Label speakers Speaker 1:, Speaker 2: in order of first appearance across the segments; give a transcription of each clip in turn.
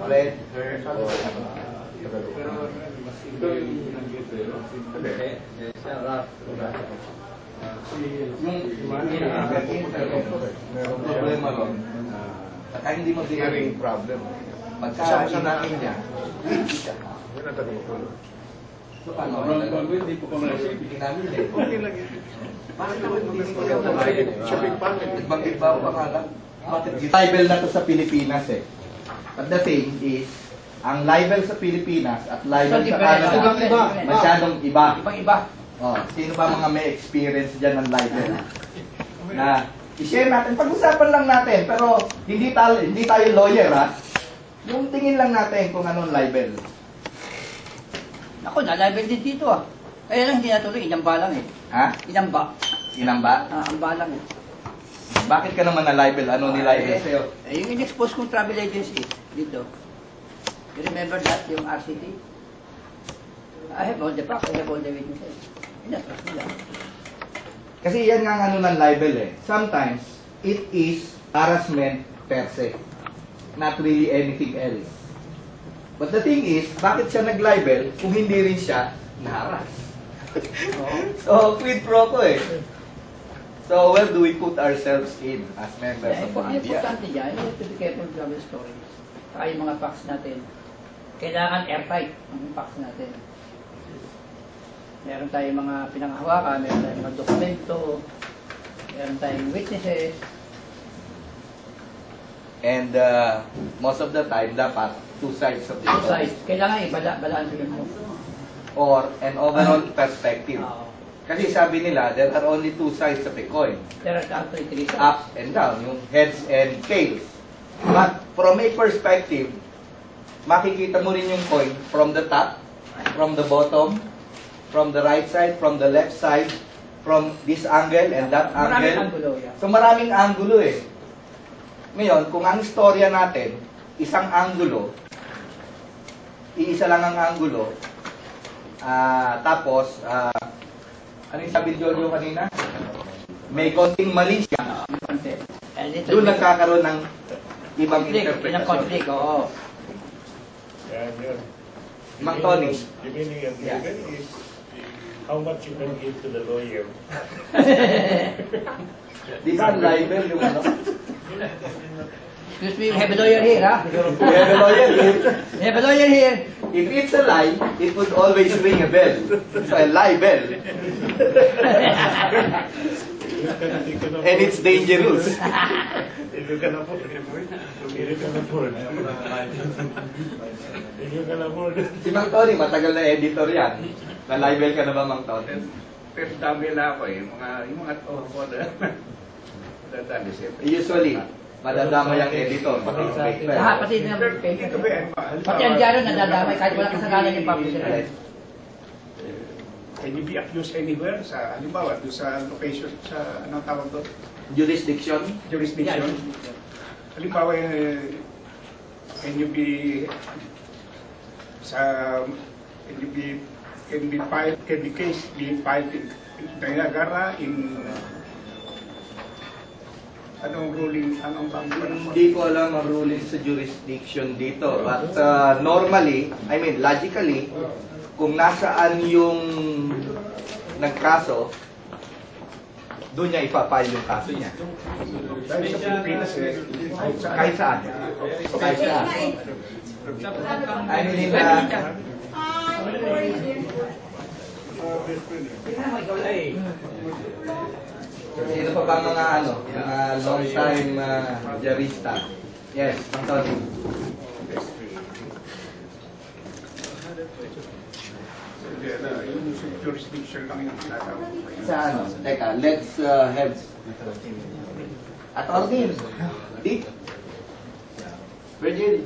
Speaker 1: read, heard, or
Speaker 2: Pero ito yung nanggit eh, no?
Speaker 1: Hindi.
Speaker 3: Siya rap.
Speaker 1: Merong problema ron. Saka hindi mo din yung problem. Pagka natin niya, siya. So ano,
Speaker 2: Hindi po pa malasip.
Speaker 1: hindi namin eh.
Speaker 4: Okay lang yan.
Speaker 1: Bakit naman hindi ko yung tayo?
Speaker 4: Shopping panel.
Speaker 1: Nagbanggibaw pa nga lang. Bakit? Libel na to sa Pilipinas eh. But the thing is, ang libel sa Pilipinas at libel sa Canada, masyadong iba.
Speaker 3: Ibang-iba.
Speaker 1: Oh, sino ba mga may experience dyan ng libel? Na i-share natin, pag-usapan lang natin, pero hindi tayo lawyer ha. Yung tingin lang natin kung anong libel.
Speaker 3: Ako, na-level din dito ah. Kaya lang hindi natuloy, inamba lang eh.
Speaker 1: Ha?
Speaker 3: Inamba.
Speaker 1: Inamba?
Speaker 3: Amba lang eh.
Speaker 1: Bakit ka naman na-libel? Ano ni-libel sa'yo?
Speaker 3: Yung in-expose kong travel agency dito. You remember that, yung RCT? I have all the facts, I have all the witnesses. Inatrust nila.
Speaker 1: Kasi yan nga ang ano ng libel eh. Sometimes, it is harassment per se. Not really anything else. But the thing is, bakit siya nag-libel kung hindi rin siya na-harass? So, quid pro quo eh. So, where do we put ourselves in as members of the media?
Speaker 3: Importante dyan, you have to be careful with travel stories. Saka yung mga facts natin. Kailangan airtight ang facts natin. Meron tayong mga pinanghawakan, meron tayong mga dokumento, meron tayong witnesses.
Speaker 1: And most of the time, dapat two sides of the
Speaker 3: Two sides. Kailangan balaan sila mo.
Speaker 1: or an overall perspective. Kasi sabi nila, there are only two sides of a coin.
Speaker 3: There are actually three sides.
Speaker 1: Up and down, yung heads and tails. But from a perspective, makikita mo rin yung coin from the top, from the bottom, from the right side, from the left side, from this angle and that
Speaker 3: Maraming
Speaker 1: angle.
Speaker 3: angulo yan.
Speaker 1: So maraming angulo eh. Ngayon, kung ang istorya natin, isang angulo, iisa lang ang angulo, tapos, ano yung sabi ni Jojo kanina? May konting mali siya. Doon nagkakaroon ng ibang interpretasyon.
Speaker 3: Conflict, oo.
Speaker 4: Yan, yun.
Speaker 1: Mang Tony.
Speaker 4: The meaning of libel is how much you can give to the lawyer.
Speaker 1: Di ba ang libel yung ano?
Speaker 3: Excuse me, we have a lawyer here, ha?
Speaker 1: We have a lawyer here.
Speaker 3: We have a lawyer here.
Speaker 1: If it's a lie, it would always ring a bell. So a libel. And it's dangerous.
Speaker 4: If you can afford it. If you can afford it. If you can afford it.
Speaker 1: Si Mang Tony, matagal na editor yan. Na-libel ka na ba, Mang Tony?
Speaker 2: Pero dami na ako eh, yung mga ko na dadali siya.
Speaker 1: Usually, madadamay ang editor.
Speaker 3: Lahat, pati na pati ang dyaryo nadadamay kahit wala kasalanan yung publisher.
Speaker 2: Can you be accused anywhere? Sa, halimbawa, doon sa location, sa anong tawag doon?
Speaker 1: Jurisdiction?
Speaker 2: Jurisdiction. Halimbawa, can you be filed, can the case be filed in Niagara in anong ruling, anong tawag?
Speaker 1: Hindi ko alam ang ruling sa jurisdiction dito. But normally, I mean, logically, kung nasaan yung nagkaso, doon niya ipapile yung kaso niya.
Speaker 2: Dahil sa Pilipinas eh,
Speaker 1: Kahit saan. Kahit saan. I mean, sino pa ba mga ano, mga long time jurista? Yes, Antony.
Speaker 2: yung jurisdiction lang yung tinatawag.
Speaker 1: Sa ano? Teka, let's have attorney. Dito. Virgil,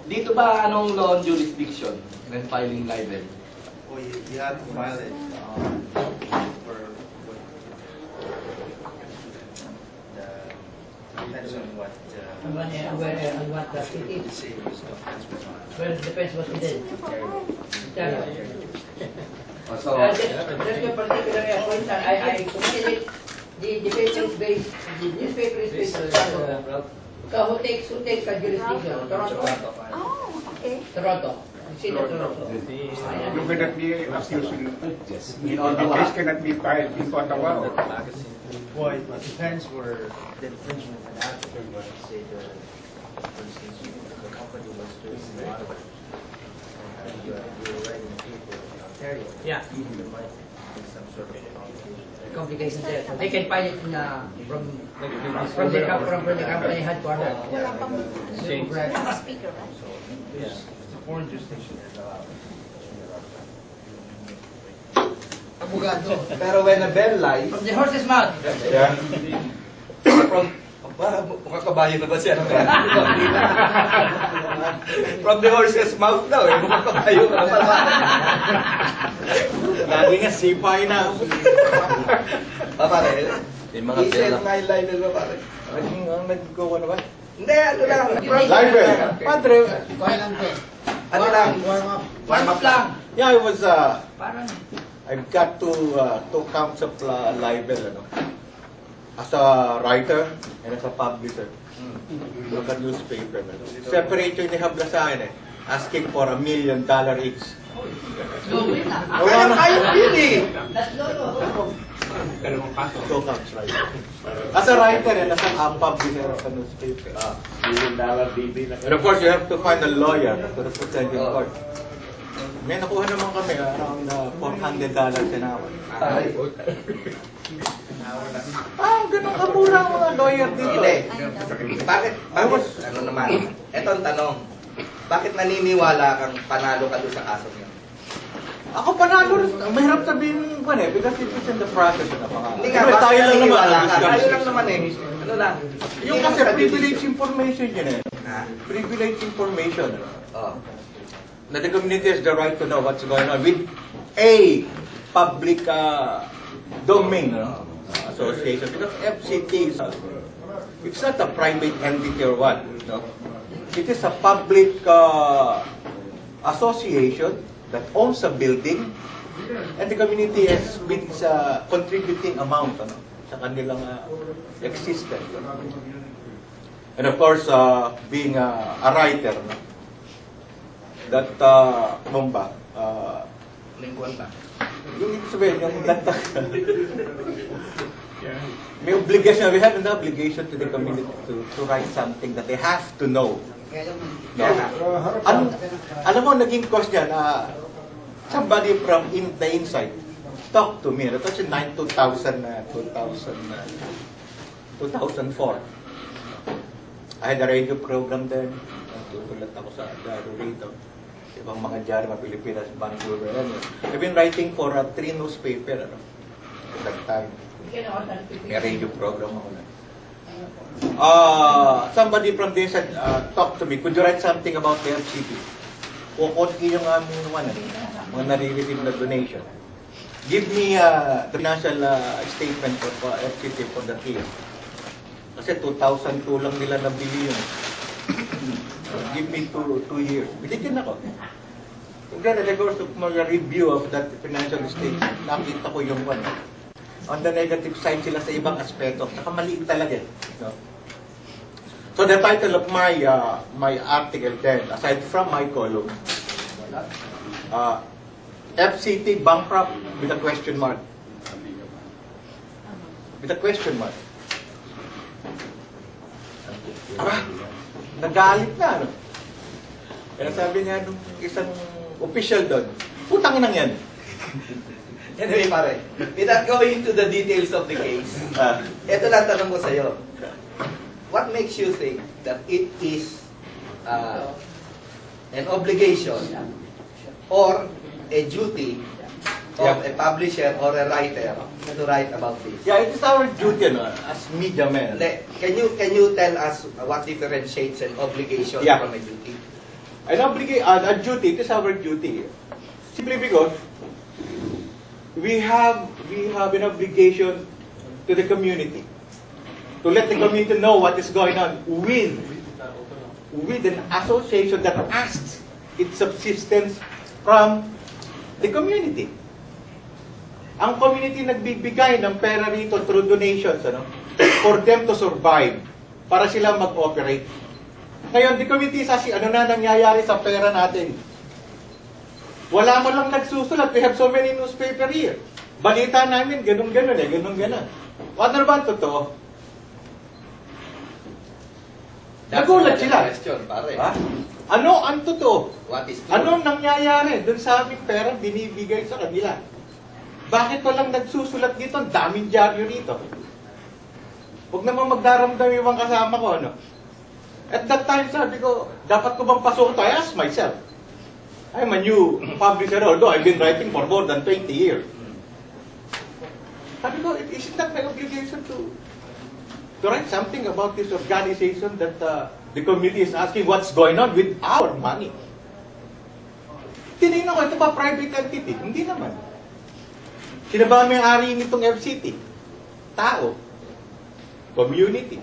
Speaker 1: dito ba anong law on jurisdiction when filing libel?
Speaker 5: Well, you have to file it for depends on what
Speaker 3: What the it is. Well, it depends what it is.
Speaker 1: So,
Speaker 3: Just your particular point, I committed the paper is based, the newspaper is based on Chicago. So who takes a jurisdiction? Toronto.
Speaker 6: Okay.
Speaker 3: Toronto. City of Toronto.
Speaker 2: You cannot be accusing,
Speaker 1: In
Speaker 2: the
Speaker 1: Ottawa.
Speaker 2: case cannot be filed in Ottawa.
Speaker 5: Well, it depends where the infringement had happened. Say for instance, the company was doing in Ottawa, and you were writing people in Ontario.
Speaker 3: Yeah.
Speaker 5: There might be some sort of complication.
Speaker 3: Complications there. So they can find it in, from the company headquarters.
Speaker 6: Wala pang speaker, right?
Speaker 5: So, it's a foreign jurisdiction is allowed.
Speaker 1: Pero when a bell lies,
Speaker 3: From the horse's mouth.
Speaker 1: yeah. From, mukhang kabayo na ba siya? From the horse's mouth daw eh. Mukhang kabayo na pala.
Speaker 7: Lagi nga sipay na.
Speaker 1: Pare,
Speaker 7: Yung mga
Speaker 1: i-set
Speaker 7: bell
Speaker 1: nga yung libel ba pare?
Speaker 7: Ang nag-go na ba?
Speaker 1: Hindi, ano lang.
Speaker 7: Libel. Padre,
Speaker 1: Ano lang.
Speaker 3: Warm up lang.
Speaker 7: yeah, I was,
Speaker 3: Parang,
Speaker 7: I've got two counts of libel, ano. As a writer and as a publisher. Look at newspaper. Ano. Separate yung nihabla sa akin eh. Asking for $1 million each.
Speaker 3: gawin na.
Speaker 1: Kaya yun eh.
Speaker 3: That's lolo.
Speaker 2: Dalawang kaso.
Speaker 7: Two counts, right? As a writer and as a publisher of a newspaper.
Speaker 2: $1 BB na.
Speaker 7: And of course, you have to find a lawyer to represent in court. May nakuha naman kami around $400 an hour.
Speaker 1: Ay.
Speaker 7: Ganun kamura ang mga lawyer dito.
Speaker 1: Hindi. Bakit? Ano naman? Ito ang tanong. Bakit naniniwala kang panalo ka doon sa kaso niyo?
Speaker 7: Ako panalo rin. Mahirap sabihin ko eh, because it's in the process na mga...
Speaker 1: Hindi nga,
Speaker 7: Pero
Speaker 1: bakit
Speaker 7: tayo lang naman.
Speaker 1: naniniwala ka?
Speaker 7: discuss.
Speaker 1: Tayo lang naman eh. Ano lang?
Speaker 7: Yung
Speaker 1: Hindi
Speaker 7: kasi
Speaker 1: mo sa
Speaker 7: privileged information yun eh.
Speaker 1: Ha?
Speaker 7: Privileged information.
Speaker 1: Oh.
Speaker 7: Na the community has the right to know what's going on with a public domain association. Because FCT is it's not a private entity or what. No? It is a public association that owns a building and the community has been contributing amount ano, sa kanilang existence. And of course, being a writer, no? That, ba?
Speaker 1: Lingkuan ba?
Speaker 7: Yung ibig sabihin, yung that, may obligation, we have an obligation to the community to write something that they have to know. No? Alam mo, naging cause niya na somebody from the inside talked to me. That was in 2004. I had a radio program then. Tutulat ako sa Daro rito. Ibang mga dyaryo, mga Pilipinas, Vancouver. Ano. I've been writing for 3 newspaper ano, at that time. May radio program ako na. Somebody from this had talked to me, could you write something about the FCT? Kukunti yung aming mga nare-receive na donation. Give me the financial statement of FCT for the year. Kasi 2002 lang nila nabili yun. Give me 2 years. Binigyan ako. And then, in the course of my review of that financial statement, nakita ko yung one. On the negative side sila sa ibang aspeto. Saka maliit talaga. No? So the title of my my article then, aside from my column, FCT bankrupt with a question mark. With a question mark. Nagalit na, ano? Kaya sabi niya nung isang official doon, putang inang yan.
Speaker 1: Anyway, pare, without going into the details of the case, ito lang tanong ko sa'yo. What makes you think that it is an obligation or a duty of a publisher or a writer to write about this?
Speaker 7: Yeah, it is our duty, no, as media men.
Speaker 1: Can you tell us what differentiates an obligation
Speaker 7: Yeah.
Speaker 1: from a duty?
Speaker 7: A duty, it is our duty. Simply because we have an obligation to the community to let the community know what is going on with an association that asks its subsistence from the community. Ang community nagbibigay ng pera rito through donations, ano, for them to survive, para sila mag-operate. Ngayon, the committee says, ano na nangyayari sa pera natin? Wala mo lang nagsusulat. We have so many newspaper here. Balita namin, ganun-ganon eh, ganun-ganon. Ano ba ang totoo? Nagulat sila.
Speaker 1: Question, pare.
Speaker 7: Ha? Ano ang totoo?
Speaker 1: What is true?
Speaker 7: Anong nangyayari dun sa aming pera binibigay sa kanila? Bakit walang nagsusulat dito? Ang daming dyaryo rito. Huwag naman magdaramdam yung mga kasama ko, ano? At that time, sabi ko, dapat ko bang pasukin to? I asked myself. I'm a new publisher, although I've been writing for more than 20 years. Sabi ko, isn't that my obligation to write something about this organization that the committee is asking what's going on with our money? Tinignan ko, ito ba private entity? Hindi naman. Sino ba may-ari nitong FCT? Tao. Community.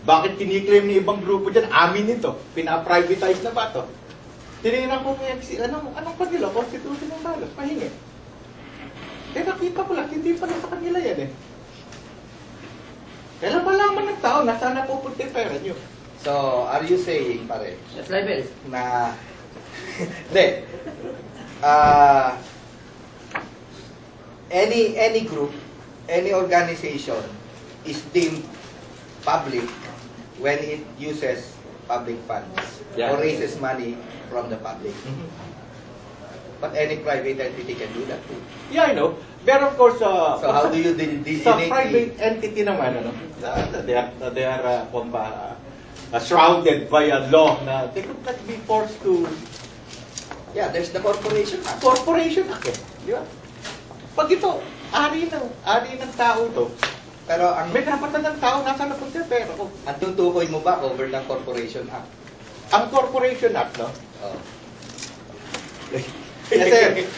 Speaker 7: Bakit kiniklaim ni ibang grupo dyan? Amin ito. Pina-privatize na ba ito? Tinignan ko kung anong kanila? Constitution ng balas. Pahingi. Eh nakita ko lang, hindi pala sa kanila yan eh. Kailan malaman ng tao na saan napupunta yung pera nyo?
Speaker 1: So, are you saying, pare,
Speaker 3: That's libel.
Speaker 1: na... Hindi. Any group, any organization is deemed public when it uses public funds
Speaker 7: Yeah.
Speaker 1: or raises money from the public. But any private entity can do that too.
Speaker 7: Yeah, I know. But of course,
Speaker 1: So how do you
Speaker 7: sa
Speaker 1: designate
Speaker 7: private
Speaker 1: the...
Speaker 7: entity naman, ano, they are shrouded by a law na they could not be forced to
Speaker 1: Yeah, there's the Corporation Act.
Speaker 7: corporation act eh. Di ba? Pag ito, ari ng tao to,
Speaker 1: Pero ang
Speaker 7: may karapatan ng tao nasa napunta yung pera ko.
Speaker 1: ang tutukoy mo ba over ng Corporation Act?
Speaker 7: Ang corporation act, no?
Speaker 1: Oh.
Speaker 7: Kasi,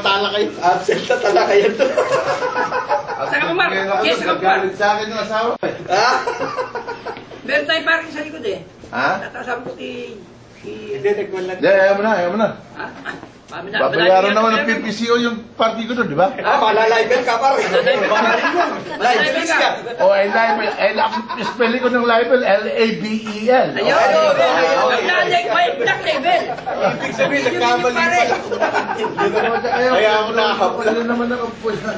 Speaker 7: tala kayo.
Speaker 1: Absent na talaga yan to.
Speaker 3: Saka mo, Mark. Yes, ako, Mark.
Speaker 1: sa akin ng asawa.
Speaker 3: Meron tayo parang sa likod eh.
Speaker 1: Ha?
Speaker 3: Natasabi ko
Speaker 7: Hindi, nagwalan.
Speaker 8: Hindi, ayaw mo na.
Speaker 3: Ha? Mami na.
Speaker 8: Babayaran naman ng PPCO yung party ko doon, di ba?
Speaker 1: Malalaiban ka pa rin.
Speaker 3: Malalaibel ka.
Speaker 8: O, spelling ko ng libel, L-A-B-E-L.
Speaker 3: Ayun. May black label.
Speaker 7: Ibig sabihin, nagkamali pala. Kaya ako nakahabol.
Speaker 8: Ano naman ang puwes na?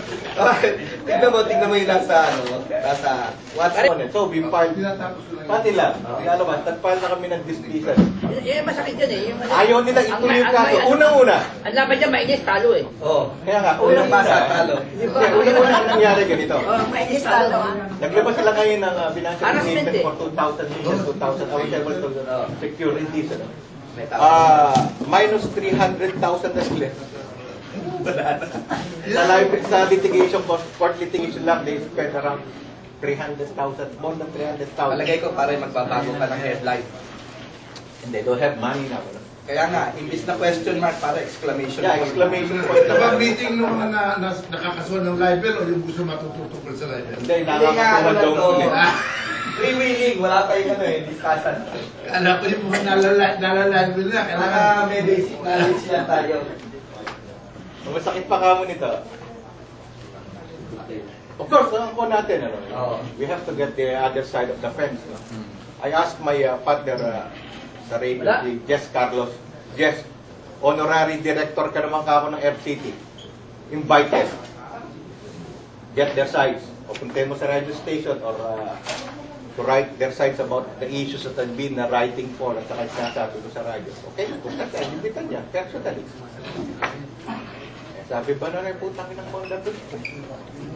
Speaker 1: Tignan mo yung nasa what's on it.
Speaker 7: So, we filed.
Speaker 8: Tinatapos ko lang.
Speaker 7: Pati lang. Lalabas, nag-file na kami ng dismissal.
Speaker 3: Yan masakit yan eh.
Speaker 7: Ayaw nila ituloy yung kaso. Unang-una.
Speaker 3: Ang laban dyan, mainis, talo eh.
Speaker 1: Oh.
Speaker 7: Kaya nga,
Speaker 1: Unang basa, talo.
Speaker 7: unang-una ang nangyari ganito.
Speaker 3: Mainis, talo.
Speaker 7: Naglabas sila ngayon ng financial
Speaker 3: Harassment
Speaker 7: statement
Speaker 3: eh.
Speaker 7: for 2000 million, 2,000, available to securities. Ano?
Speaker 1: May tama.
Speaker 7: Minus 300,000 na sila. Sa litigation, court litigation lang, they spent around 300,000, more than 300,000.
Speaker 1: Palagay ko para magbabago ka ng headline.
Speaker 7: And they don't have money now. Ano?
Speaker 1: Kaya nga, imbis na question mark, para exclamation
Speaker 7: Yeah,
Speaker 1: point.
Speaker 7: exclamation point.
Speaker 8: Ito ba meeting nung mga nakakasuhan ng libel o yung gusto matututupol sa libel?
Speaker 7: Hindi,
Speaker 1: Hindi nga, ano
Speaker 7: nakakatuwa
Speaker 1: na
Speaker 7: daw
Speaker 1: to.
Speaker 7: muna.
Speaker 1: Freewheeling, wala pa yung discussion.
Speaker 8: Alam ko yung mga nalalibel na.
Speaker 1: Kailangan may basic knowledge yan tayo.
Speaker 7: Masakit pa kamo nito. Of course, ang ko natin, ano,
Speaker 1: Oo.
Speaker 7: we have to get the other side of the fence. No? I asked my partner sa radio,
Speaker 3: Wala.
Speaker 7: si Jess Carlos, Jess, honorary director ka naman ka ako ng FCT. Invited. Get their sides. O punta mo sa radio station or to write their sides about the issues that I've been writing for at saka sinasabi ko sa radio. Okay, kung kasi, inimbitan niya, personally. Sabi ba na rin, putang inang mga natin?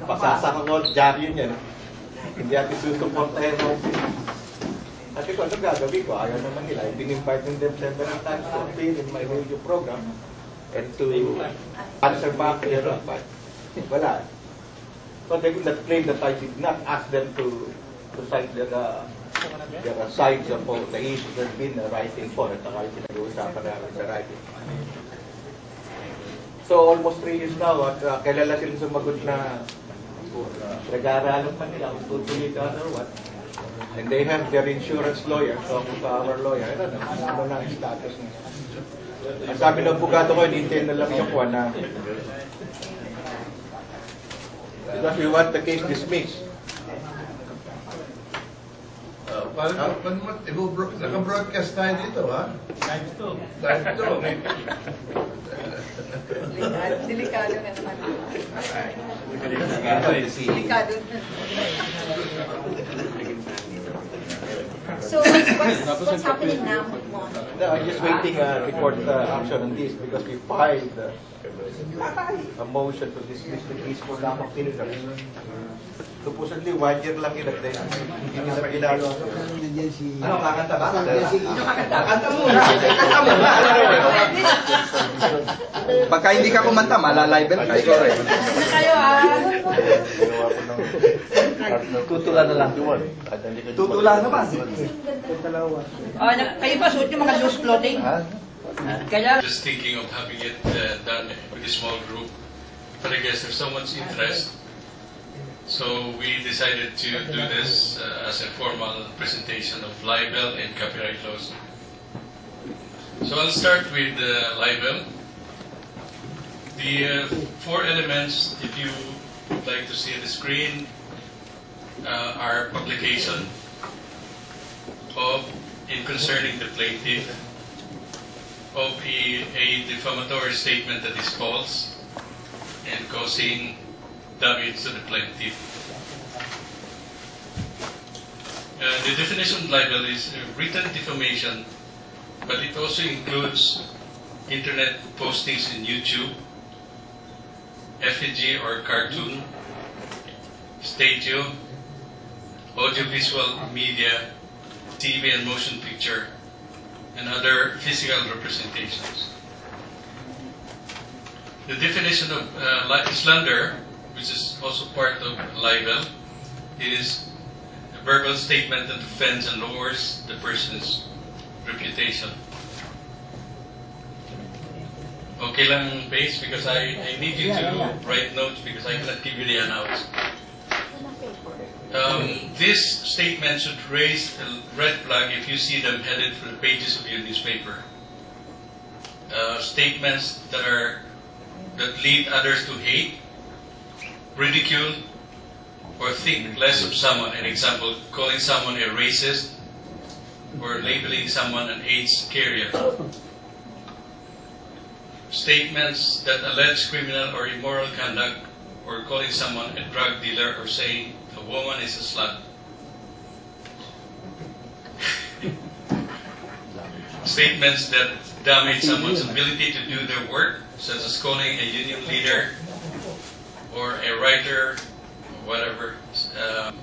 Speaker 7: Pasasakang all dyaryo niya. No? Hindi natin susuportahin mo. Kasi ko, ano gagawin ko? Ayaw naman nila. I've-invite them several times to appear in my radio program and to answer back their advice. Wala. So they would not claim that I did not ask them to cite their sides of the issues that been writing for at saka yung pinag-uusapan namin sa radio. So almost 3 years now at kilala sila sumagot na nag-aaralan pa nila kung tutuloy ka or what. And they have their insurance lawyer, talking to our lawyer. I don't know, ano na ang status niya. Ang sabi ng bugado ko, hinintay na lang yung kuha na because we want the case dismissed.
Speaker 8: Naka-broadcast tayo dito, ha?
Speaker 4: Live to.
Speaker 8: Live to.
Speaker 6: Delikado na naman.
Speaker 7: Delikado eh, si-
Speaker 6: Delikado na. So, what's happening now, Mon?
Speaker 7: I'm just waiting to court action on this because we filed a motion to dismiss the case for lack of diligence. Supposedly, 1 year lang yun at then hindi nila ginagawa.
Speaker 1: Ano, kakanta ba? Kakanta muna. Kakanta muna. Pagka hindi ka kumanta, malalibel ka. Ikaw rin.
Speaker 6: Kayo
Speaker 7: Tutula na lang.
Speaker 1: Tutula na ba?
Speaker 3: Kayo ba suot yung mga loose clothing? Kaya
Speaker 9: Just thinking of having it done with a small group, but I guess there's so much interest, so we decided to do this as a formal presentation of libel and copyright laws. So I'll start with libel. The 4 elements, if you would like to see the screen, are publication of, in concerning the plaintiff, of a defamatory statement that is false and causing damage to the plaintiff. The definition of libel is written defamation, but it also includes internet postings in YouTube, effigy or cartoon, statue, audiovisual media, TV and motion picture, and other physical representations. The definition of slander, which is also part of libel, is a verbal statement that offends and lowers the person's reputation. Okay lang, base, because I need you to write notes because I cannot give you the announcements. This statement should raise a red flag if you see them headed for the pages of your newspaper. Statements that lead others to hate, ridicule, or think less of someone. An example, calling someone a racist or labeling someone an AIDS carrier. Statements that allege criminal or immoral conduct, or calling someone a drug dealer, or saying a woman is a slut. Statements that damage someone's ability to do their work, such as calling a union leader or a writer, whatever, a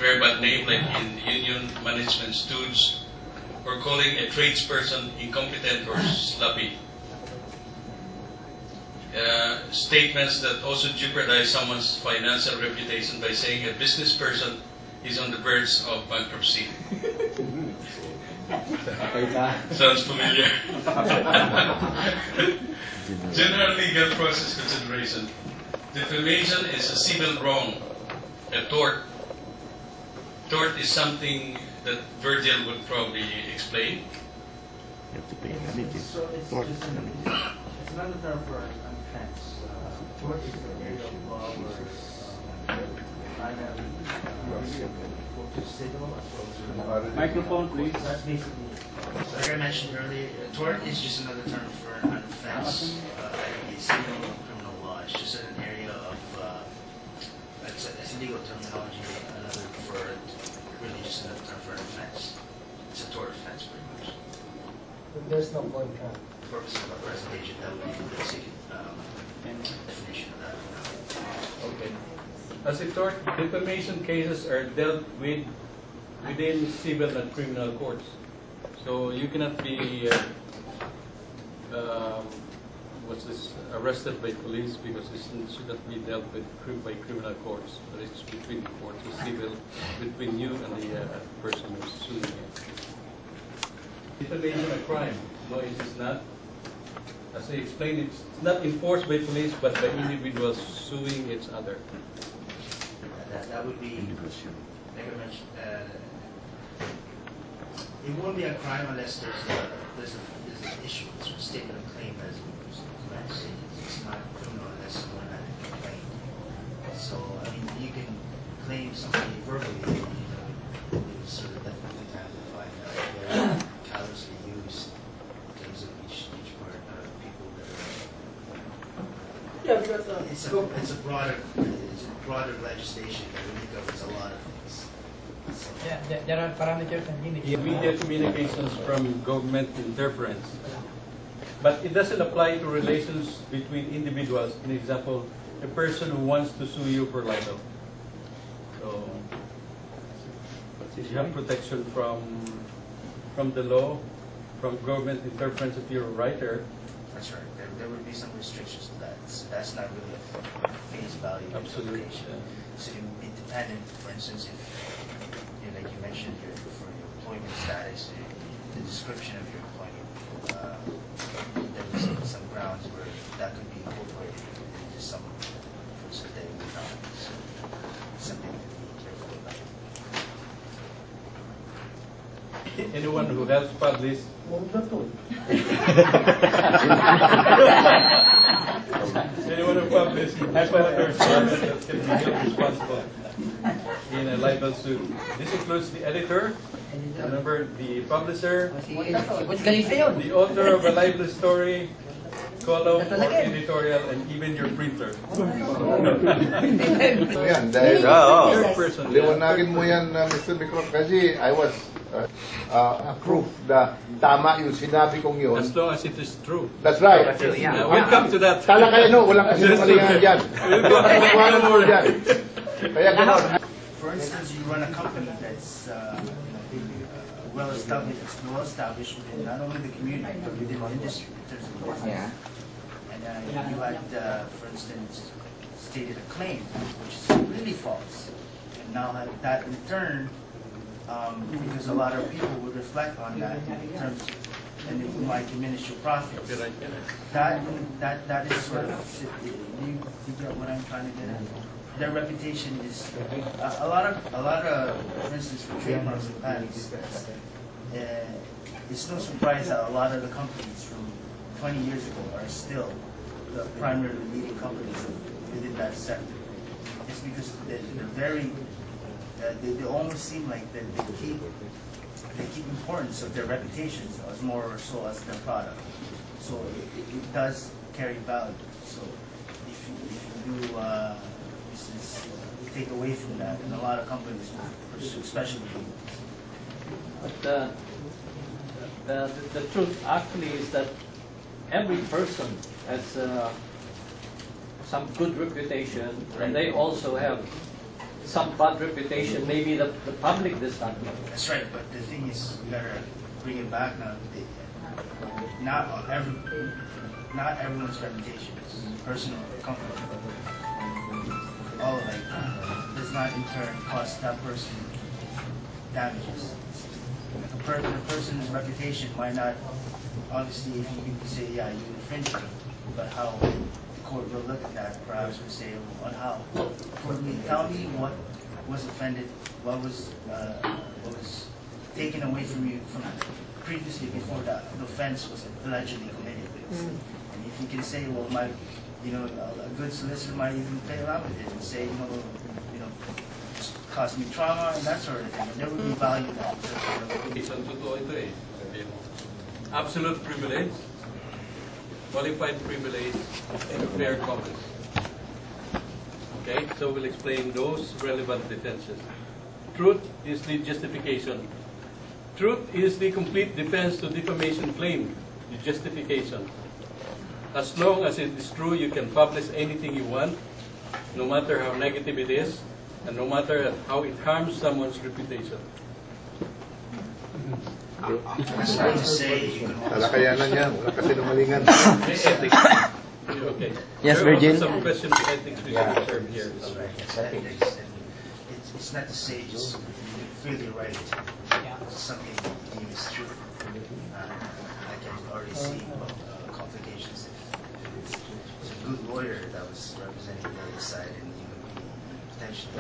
Speaker 9: very bad name like in union management stooge, or calling a tradesperson incompetent or sloppy. Statements that also jeopardize someone's financial reputation by saying a business person is on the verge of bankruptcy. Sounds familiar. General legal process consideration. Defamation is a civil wrong, a tort. Tort is something that Virgil would probably explain.
Speaker 5: So it's another term for an offense. Tort is the area of law where primarily civil as well as
Speaker 4: Microphone, please.
Speaker 5: That's basically, like I mentioned earlier, tort is just another term for an offense. It's civil or criminal law. It's just an area of, it's a legal terminology, another for really just another term for an offense. It's a tort offense pretty much.
Speaker 10: But there's no contract.
Speaker 5: For purposes of our presentation, that would be the basic definition of that.
Speaker 2: Okay. As a tort, defamation cases are dealt with within civil and criminal courts. So you cannot be arrested by police because it should not be dealt with by criminal courts. But it's between the courts, the civil, between you and the person who's suing you. Defamation a crime? No, it is not. As I explained, it's not enforced by police but by individuals suing each other.
Speaker 5: That would be, like I mentioned, it won't be a crime unless there's an issue, there's a statement of claim as it's not criminal unless someone had a complaint. So, I mean, you can claim somebody verbally, sort of definitely amplified that they're callously used in terms of each part people that are. It's a broader legislation that really covers a lot of things.
Speaker 3: Yeah, there are parameters and limits.
Speaker 2: Media communications from government interference. But it doesn't apply to relations between individuals. For example, a person who wants to sue you for libel. So you have protection from the law, from government interference if you're a writer.
Speaker 5: That's right. There would be some restrictions to that. That's not really a face value
Speaker 2: Absolutely.
Speaker 5: interpretation. So it would be dependent, for instance, if like you mentioned here, for your employment status, the description of your employment, there was some grounds where that could be incorporated into some first day economics. Something to be careful about.
Speaker 2: Anyone who helps publish anyone who publishes hypotheticals that can be held responsible in a libel suit. This includes the editor, remember, the publisher, the author of a libel story, column, or editorial, and even your printer.
Speaker 8: Yan, dahil
Speaker 2: Third person.
Speaker 8: liwanagin mo yan, Mr. Mikro, kasi I was proof na tama yung sinabi kong yun.
Speaker 2: As long as it is true.
Speaker 8: That's right.
Speaker 2: We'll come to that.
Speaker 8: Tala kayo, no? Walang kasinungalingan dyan. Walang kasinungalingan mo dyan. Kaya gano'n.
Speaker 5: For instance, you run a company that's well established within not only the community but within the industry in terms of business.
Speaker 3: Yeah.
Speaker 5: And you had, for instance, stated a claim which is really false. And now that in turn, because a lot of people would reflect on that in terms of, and it might diminish your profits. That is sort of, you get what I'm trying to get at? Their reputation is a lot of, for instance, for trademarks and patents. It's no surprise that a lot of the companies from 20 years ago are still the primary leading companies within that sector. It's because they're very, they almost seem like they keep importance of their reputations as more or so as their product. So it does carry value. So if you do take away from that, and a lot of companies will pursue, especially.
Speaker 11: But the truth actually is that every person has some good reputation, and they also have some bad reputation. Maybe the public does not know.
Speaker 5: That's right, but the thing is, we gotta bring it back now. Not everyone's reputation is personal or company. All of it does not in turn cost that person damages. The person's reputation might not, obviously, if you can say, yeah, you infringed me, but how the court will look at that, perhaps will say, on how. For me, tell me what was offended, what was taken away from you from previously before the offense was allegedly committed. And if you can say, well, a good solicitor might even play around with it and say, caused me trauma and that sort of thing, and there would be value in that.
Speaker 2: Isang totoo ito eh. Absolute privilege, qualified privilege, and fair comments. Okay, so we'll explain those relevant defenses. Truth is the justification. Truth is the complete defense to defamation claim, the justification. As long as it is true, you can publish anything you want, no matter how negative it is, and no matter how it harms someone's reputation.
Speaker 5: That's not to say you can
Speaker 8: Talakayanan yan, wala kasinungalingan.
Speaker 2: Okay.
Speaker 3: Yes,
Speaker 2: there are
Speaker 3: Virgin.
Speaker 2: also some questions of ethics we should observe here.
Speaker 5: It's not to say just you feel you're right. Something you deem is true. I can already see complications if it's a good lawyer that was representing the other side and you would be potentially.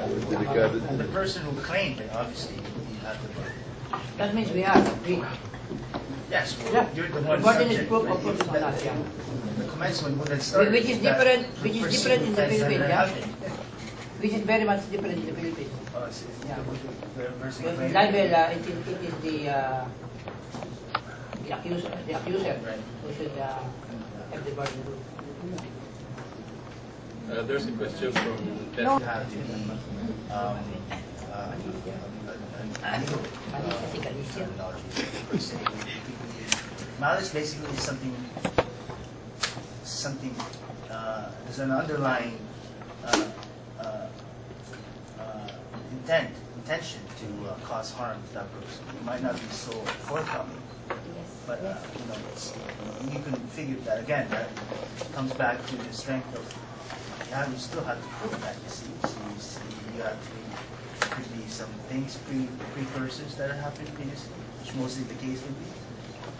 Speaker 5: And the person who claimed it, obviously, you have to.
Speaker 3: That means we are free.
Speaker 5: Yes, well, you're the one
Speaker 3: What is
Speaker 5: subject.
Speaker 3: proof of proof on that? Yeah.
Speaker 5: The commencement would have started.
Speaker 3: Which is different in the Philippines, yeah? which is very much different in the Philippines. Yeah. With libel, it is the accuser who should have the burden.
Speaker 2: There's a question from Ted.
Speaker 5: You have to be malice basically is something there's an underlying intention to cause harm to that person. It might not be so forthcoming, but you can figure that again. That comes back to the strength of you still have to prove that. You see, you have to. Could be some things precursors that are happening previously, which mostly the case would be.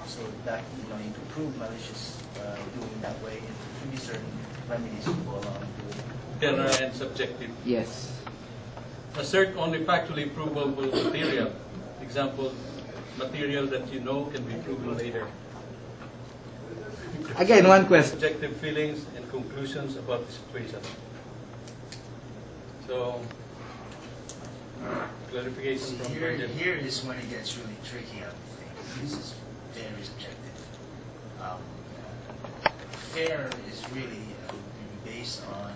Speaker 5: So that you can prove malicious doing that way, and there could be certain remedies to go along with it.
Speaker 2: General and subjective.
Speaker 1: Yes.
Speaker 2: Assert only factually provable material. Example, material that you know can be proven later.
Speaker 1: Again, one question.
Speaker 2: Subjective feelings and conclusions about the situation. So, clarification from
Speaker 5: Here is when it gets really tricky, I think. This is very subjective. Fair is really based on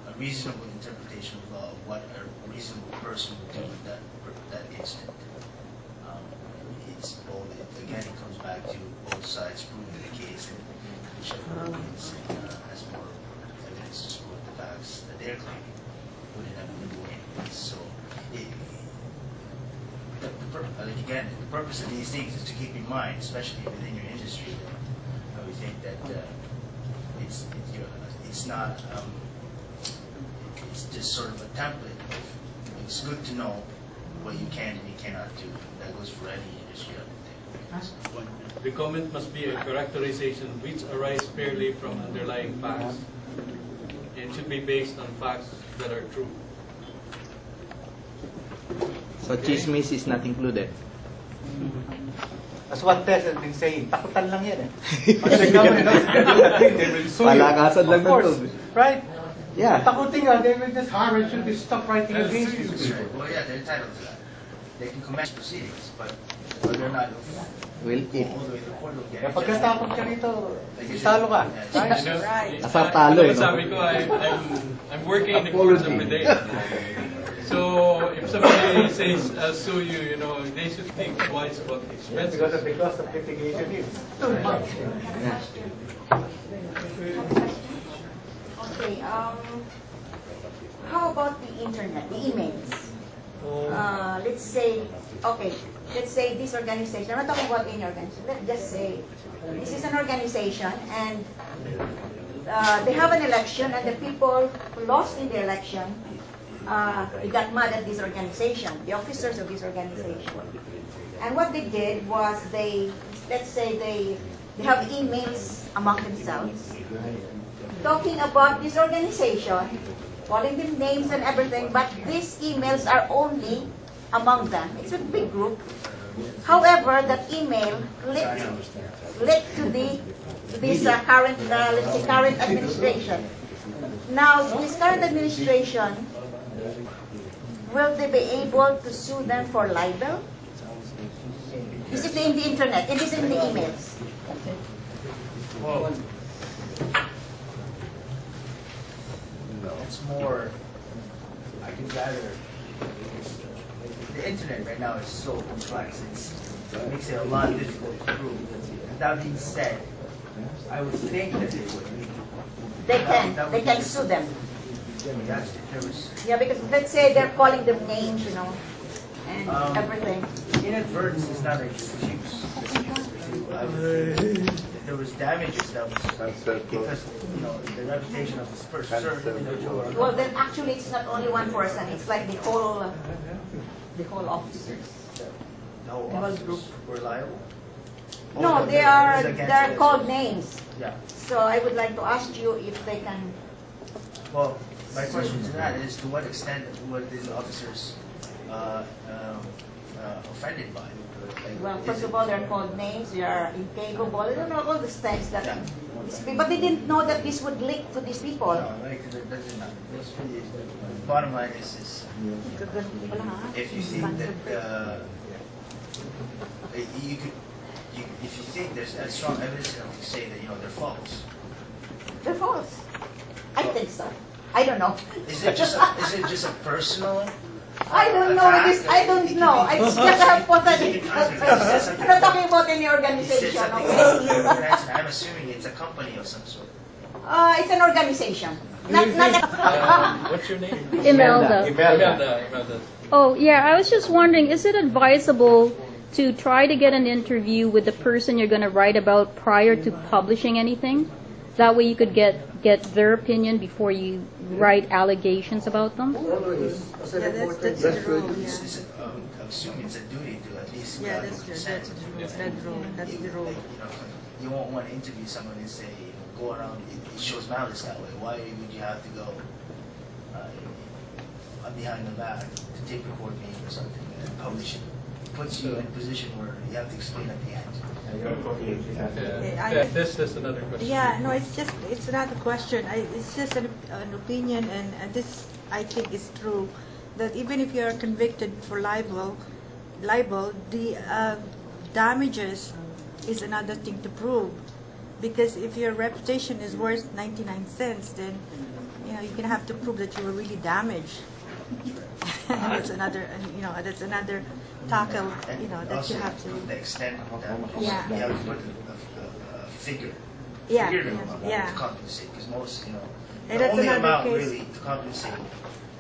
Speaker 5: a reasonable interpretation of law, of what a reasonable person would do in that instant. It's both, again, it comes back to both sides proving the case, and whichever has more evidence to support the facts that they're claiming would inevitably win. So, again, the purpose of these things is to keep in mind, especially within your industry, that we think that it's not it's just sort of a template. It's good to know what you can and you cannot do. That goes for any industry, I would think.
Speaker 2: The comment must be a characterization which arise fairly from underlying facts. It should be based on facts that are true.
Speaker 1: So chismis is not included.
Speaker 7: That's what Tess has been saying. Takutan lang yan eh.
Speaker 1: Palakasan lang
Speaker 7: Of course,
Speaker 1: nito.
Speaker 7: right?
Speaker 1: Yeah.
Speaker 7: Takutin nga, they will just harm and should be stop writing against you.
Speaker 5: Well, yeah, they're entitled to that. They can commence proceedings, but whether or not
Speaker 1: Will it?
Speaker 5: all the way to court will get
Speaker 7: Kapag katapos ka rito, talo ka. Right?
Speaker 1: Asar talo eh.
Speaker 2: Sabi ko, I'm working in the courts every day. So if somebody says, I'll sue you, they should think twice about the expenses.
Speaker 7: Because of the cost of litigation is too much.
Speaker 6: Okay, how about the internet, the emails? Let's say this organization, I'm not talking about any organization, let's just say this is an organization and they have an election and the people who lost in the election got mad at this organization, the officers of this organization. And what they did was let's say they have emails among themselves talking about this organization, calling them names and everything, but these emails are only among them. It's a big group. However, that email led to this current, let's say, current administration. Now, this current administration, will they be able to sue them for libel? Is it in the internet? It is in the emails.
Speaker 5: It's more, I can gather, the internet right now is so complex, it makes it a lot difficult to prove. That being said, I would think that they would.
Speaker 6: They can sue them.
Speaker 5: Yes, if there was
Speaker 6: Yeah, because let's say they're calling them names, and everything.
Speaker 5: inadvertence is not an excuse. I would think if there was damages that was because the reputation of this person, certain individual.
Speaker 6: Well, then actually it's not only one person. It's like the whole officers.
Speaker 5: The whole officers were liable.
Speaker 6: No, they're called names.
Speaker 5: Yeah.
Speaker 6: So I would like to ask you if they can.
Speaker 5: Well, my question to that is, to what extent were these officers offended by. Like,
Speaker 6: Well,
Speaker 5: is
Speaker 6: first
Speaker 5: it-
Speaker 6: of all, they're called names, they are incapable, I don't know all these things that, but they didn't know that this would leak to these people.
Speaker 5: No, right, because it doesn't matter. The bottom line is if you think that if you think there's strong evidence enough to say that they're false,
Speaker 6: They're false. I think so. I don't know.
Speaker 5: is it just a personal?
Speaker 6: I don't know this. I don't know. It's just a hypothetical. I'm not talking about any
Speaker 5: He said
Speaker 6: organization,
Speaker 5: something
Speaker 6: okay?
Speaker 5: organized. I'm assuming it's a company of some sort.
Speaker 6: It's an organization. Not
Speaker 2: What's your name?
Speaker 12: Imelda.
Speaker 2: Imelda.
Speaker 12: Oh, yeah, I was just wondering, is it advisable to try to get an interview with the person you're going to write about prior to publishing anything? That way you could get their opinion before you write allegations about them?
Speaker 10: That's the rule.
Speaker 5: I'm assuming it's a duty to at least
Speaker 10: Yeah,
Speaker 5: gather
Speaker 10: that's
Speaker 5: consent.
Speaker 10: the rule. That's the rule.
Speaker 5: You won't want to interview someone and say, go around, it shows malice that way. Why would you have to go behind the back to take a court meeting or something and publish it? It puts you in a position where you have to explain at the end.
Speaker 2: That's another question.
Speaker 10: Yeah, no, it's not a question. It's just an opinion, and this I think is true. That even if you are convicted for libel, the damages is another thing to prove. Because if your reputation is worth 99 cents, then you're gonna have to prove that you were really damaged. That's another, that's another tackle, that
Speaker 5: Also,
Speaker 10: you have to.
Speaker 5: the extent of damages.
Speaker 10: Yeah.
Speaker 5: You have to put a figure.
Speaker 10: Yeah,
Speaker 5: Figure
Speaker 10: yeah.
Speaker 5: to compensate, because most,
Speaker 10: And
Speaker 5: the
Speaker 10: that's
Speaker 5: only
Speaker 10: another
Speaker 5: amount
Speaker 10: case.
Speaker 5: really to compensate,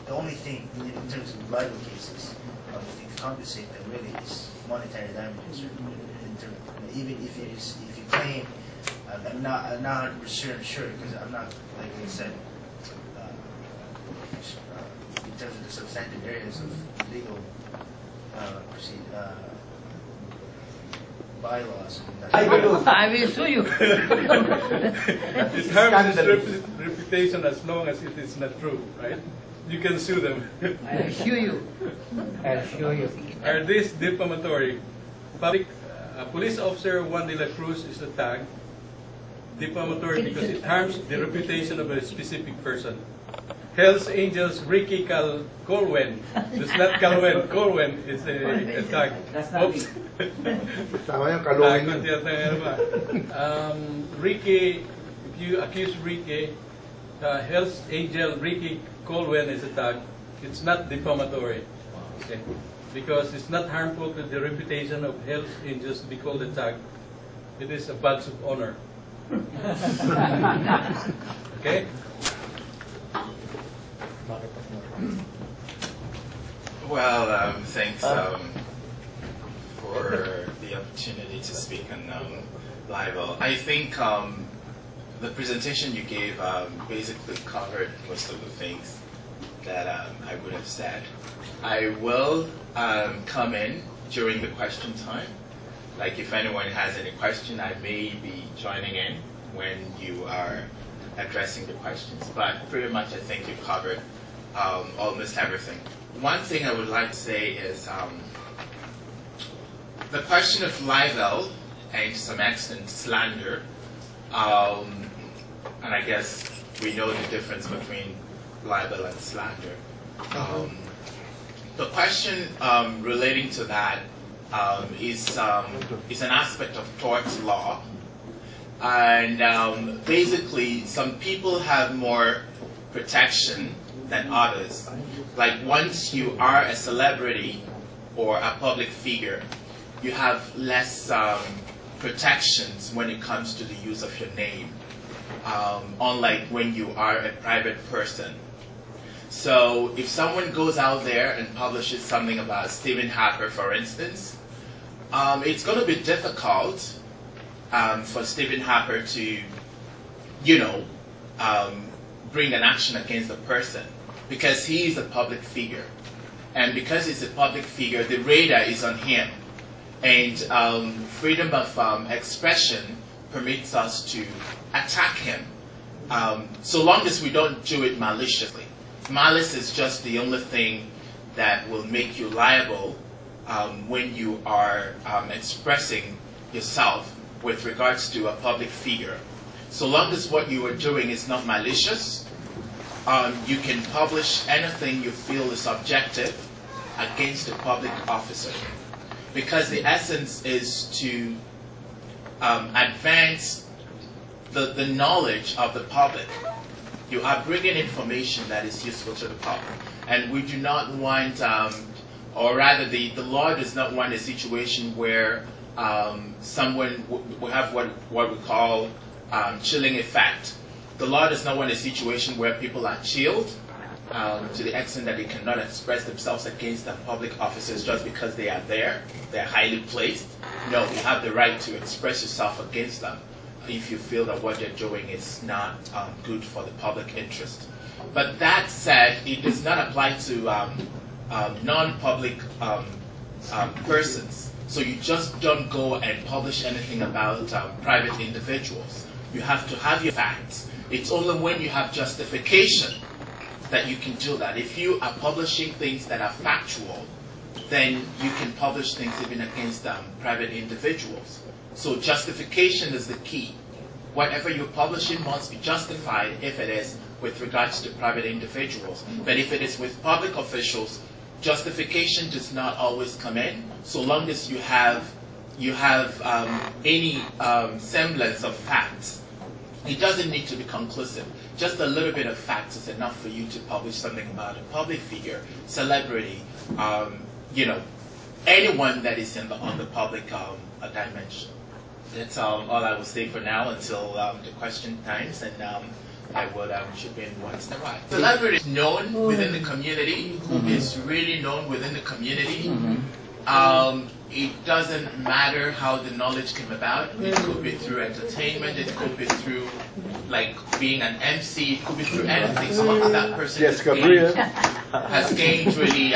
Speaker 5: the only thing in terms of libel cases, the thing to compensate them really is monetary damages. Even if you claim, I'm not 100% sure, because I'm not, like I said, in terms of the substantive areas of legal bylaws.
Speaker 3: I will sue you.
Speaker 2: It harms his reputation as long as it is not true, right? You can sue them.
Speaker 3: I'll sue you. I'll sue you.
Speaker 2: Are these defamatory? Police officer Juan de la Cruz is the tag. Defamatory because it harms the reputation of a specific person. Hells Angels Ricky Colwen. It's not Colwen. Colwen is a tag. Oops.
Speaker 8: Tama yung kalungin yun.
Speaker 2: Ricky, if you accuse Ricky, Hells Angel Ricky Colwen is a tag. It's not defamatory. Okay? Because it's not harmful to the reputation of Hells Angels to be called a tag. It is a badge of honor. Okay?
Speaker 13: Well, thanks for the opportunity to speak on libel. I think the presentation you gave basically covered most of the things that I would have said. I will come in during the question time. Like if anyone has any question, I may be joining in when you are addressing the questions. But pretty much I think you covered almost everything. One thing I would like to say is the question of libel and to some extent slander, and I guess we know the difference between libel and slander. The question relating to that is an aspect of tort law. And basically, some people have more protection than others. Like once you are a celebrity or a public figure, you have less protections when it comes to the use of your name, unlike when you are a private person. So if someone goes out there and publishes something about Stephen Harper, for instance, it's going to be difficult for Stephen Harper to, bring an action against the person because he is a public figure. And because he's a public figure, the radar is on him. And freedom of expression permits us to attack him, so long as we don't do it maliciously. Malice is just the only thing that will make you liable when you are expressing yourself with regards to a public figure. So long as what you are doing is not malicious, you can publish anything you feel is objective against a public officer. Because the essence is to advance the knowledge of the public. You are bringing information that is useful to the public. And we do not want, or rather the law does not want a situation where someone will have what we call chilling effect. The law does not want a situation where people are chilled to the extent that they cannot express themselves against the public officers just because they are there, they're highly placed. No, you have the right to express yourself against them if you feel that what they're doing is not good for the public interest. But that said, it does not apply to non-public persons. So you just don't go and publish anything about private individuals. You have to have your facts. It's only when you have justification that you can do that. If you are publishing things that are factual, then you can publish things even against private individuals. So justification is the key. Whatever you're publishing must be justified if it is with regards to private individuals. But if it is with public officials, justification does not always come in, so long as you have any semblance of facts. It doesn't need to be conclusive. Just a little bit of facts is enough for you to publish something about a public figure, celebrity, anyone that is on the public dimension. That's all I will say for now until the question times, and I would chip in once in a while. Celebrity is known within the community, who is really known within the community. It doesn't matter how the knowledge came about. It could be through entertainment, it could be through like being an MC, it could be through anything. So long as that person has gained really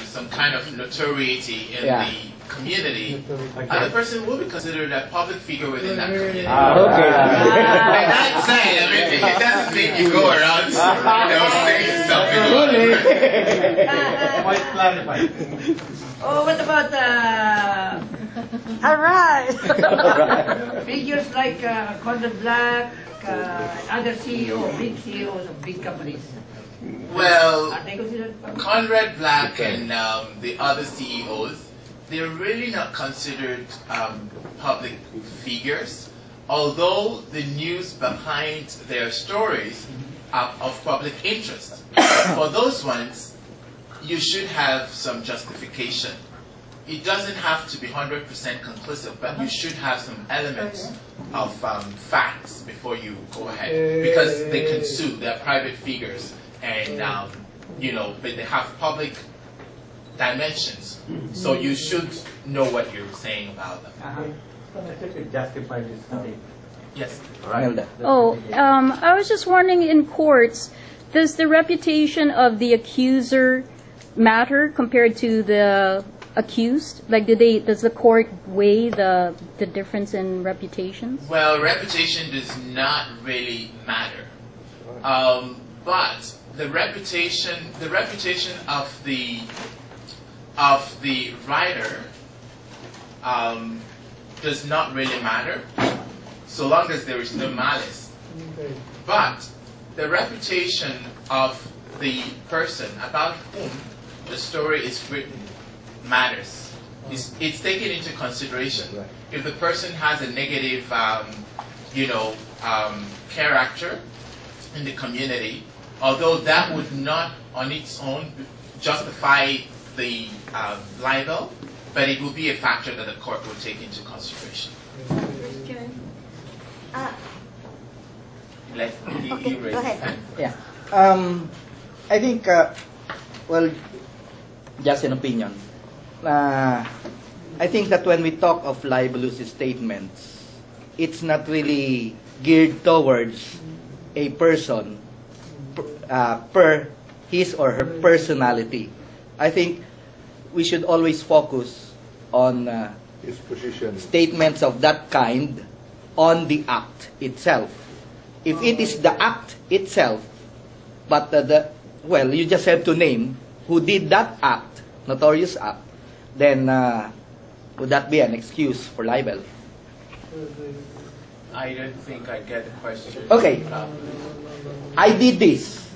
Speaker 13: some kind of notoriety in the community, the person will be considered a public figure within that community. And I'd say everything. It doesn't mean you go around saying something.
Speaker 7: Quite clarified.
Speaker 3: Oh, what about
Speaker 10: All right.
Speaker 3: figures like Conrad Black, other CEOs, big CEOs of big companies?
Speaker 13: Well,
Speaker 3: Are they considered
Speaker 13: Conrad Black and the other CEOs, they're really not considered public figures, although the news behind their stories are of public interest. For those ones, you should have some justification. It doesn't have to be 100% conclusive, but you should have some elements of facts before you go ahead, because they can sue. They're private figures, and but they have public dimensions. So you should know what you're saying about them. Yes.
Speaker 12: Oh, I was just wondering, in courts, does the reputation of the accuser matter compared to the accused? Like, does the court weigh the difference in reputations?
Speaker 13: Well, reputation does not really matter, but the reputation of the writer does not really matter, so long as there is no malice. But the reputation of the person about whom the story is written matters. It's taken into consideration. If the person has a negative, character in the community, although that would not on its own justify the libel, but it will be a factor that the court will take into consideration.
Speaker 6: Okay, go ahead.
Speaker 1: Yeah. I think, well, just an opinion. I think that when we talk of libelous statements, it's not really geared towards a person per his or her personality. I think we should always focus on
Speaker 8: His position.
Speaker 1: statements of that kind on the act itself. If it is the act itself, but you just have to name who did that act, notorious act, then would that be an excuse for libel?
Speaker 13: I don't think I get the question.
Speaker 1: Okay. I did this.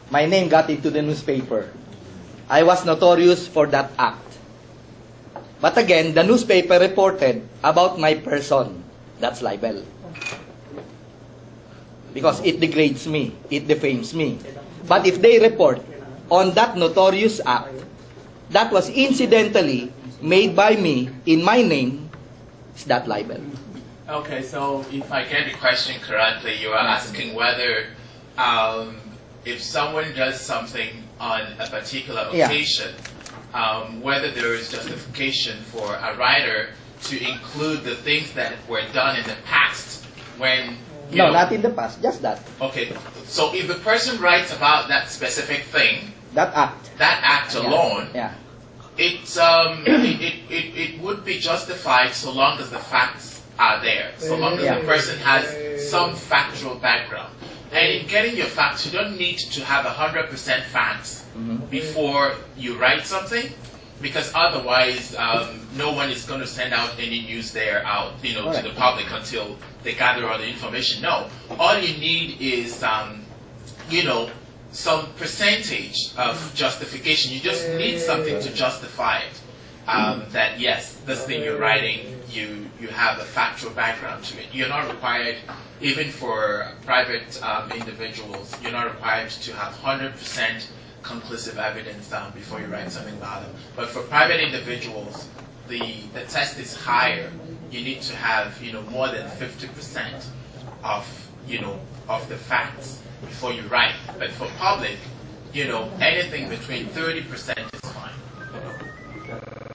Speaker 1: My name got into the newspaper. I was notorious for that act. But again, the newspaper reported about my person. That's libel. Because it degrades me. It defames me. But if they report on that notorious act that was incidentally made by me in my name, is that libel?
Speaker 13: Okay, so if I get the question correctly, you are asking whether if someone does something on a particular occasion, whether there is justification for a writer to include the things that were done in the past when...
Speaker 1: No, not in the past, just that.
Speaker 13: Okay, so if the person writes about that specific thing,
Speaker 1: that act
Speaker 13: alone, it would be justified so long as the facts are there, so long as the person has some factual background. And in getting your facts, you don't need to have 100% facts before you write something, because otherwise no one is going to send out any news there out, to the public until they gather all the information. No, all you need is some percentage of justification. You just need something to justify it. That yes, this thing you're writing, you have a factual background to it. You're not required, even for private individuals, you're not required to have 100% conclusive evidence before you write something about them. But for private individuals, the test is higher. You need to have more than 50% of the facts before you write. But for public, anything between 30%